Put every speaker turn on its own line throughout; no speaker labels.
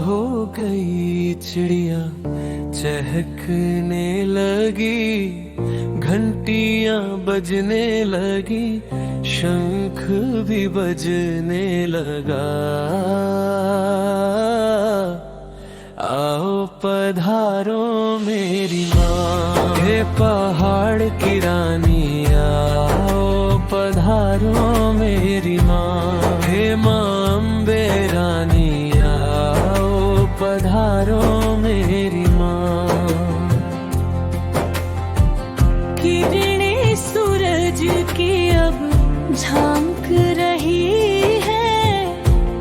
हो गई चिड़िया चहकने लगी, घंटियां बजने लगी, शंख भी बजने लगा। आओ पधारो मेरी माँ, हे पहाड़ की रानी। आओ पधारो मेरी माँ, हे माँ अम्बे रानी। आओ पधारो मेरी माँ।
किरणें सूरज की अब झांक रही है,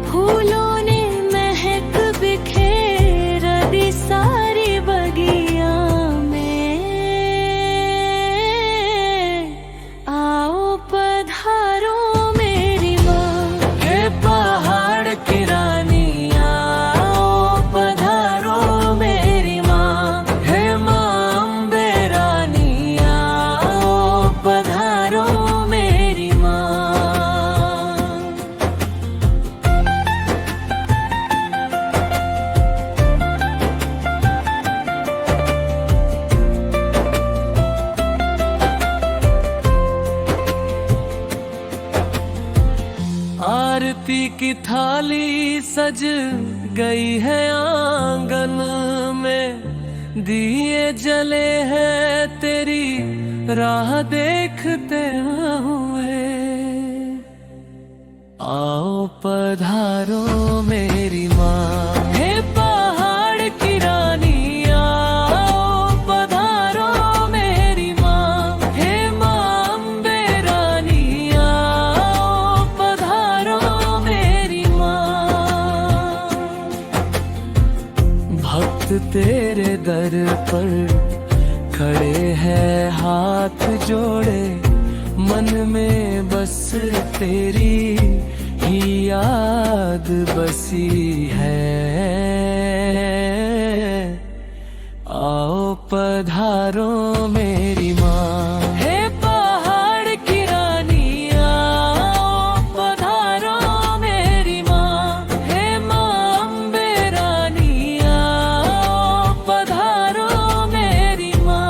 फूलों ने महक बिखेर दी सारी बगिया में। आओ पधारो मेरी माँ,
हे पहाड़ की रानी। आओ पधारो मेरी माँ, हे माँ अम्बे रानी। आओ पधारो मेरी माँ। आरती की थाली सज गई है आंगन में, दिए जले हैं तेरी राह देखते हुए। आओ पधारो मेरी माँ, हे पहाड़ की रानी। आओ पधारो मेरी माँ, हे माँ अम्बे रानी। आओ पधारो मेरी माँ। भक्त तेरे दर पर खड़े हैं हाथ जोड़े, मन में बस तेरी ही याद बसी है। आओ पधारो मेरी माँ, हे पहाड़ की रानी। आओ पधारो मेरी माँ, हे माँ अम्बे रानी। आओ पधारो मेरी माँ।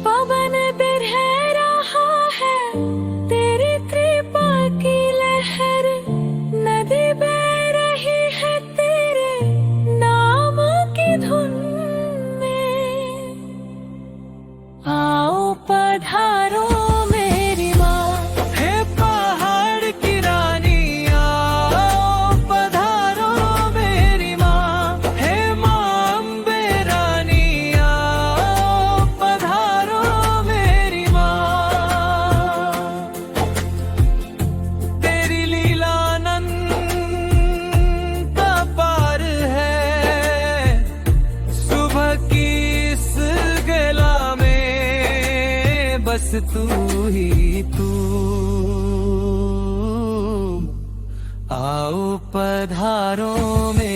पवन बिरह रहा है तेरी कृपा की लहर, नदी बह रही है तेरे नाम की धुन में। आओ पधारो मेरी माँ,
हे पहाड़ की रानी। आओ पधारो मेरी माँ, हे माँ अम्बे रानी। आओ पधारो मेरी माँ। तेरी लीला अनंत पार है, सुबह की इस गला में बस तू ही तू। आओ पधारो मेरी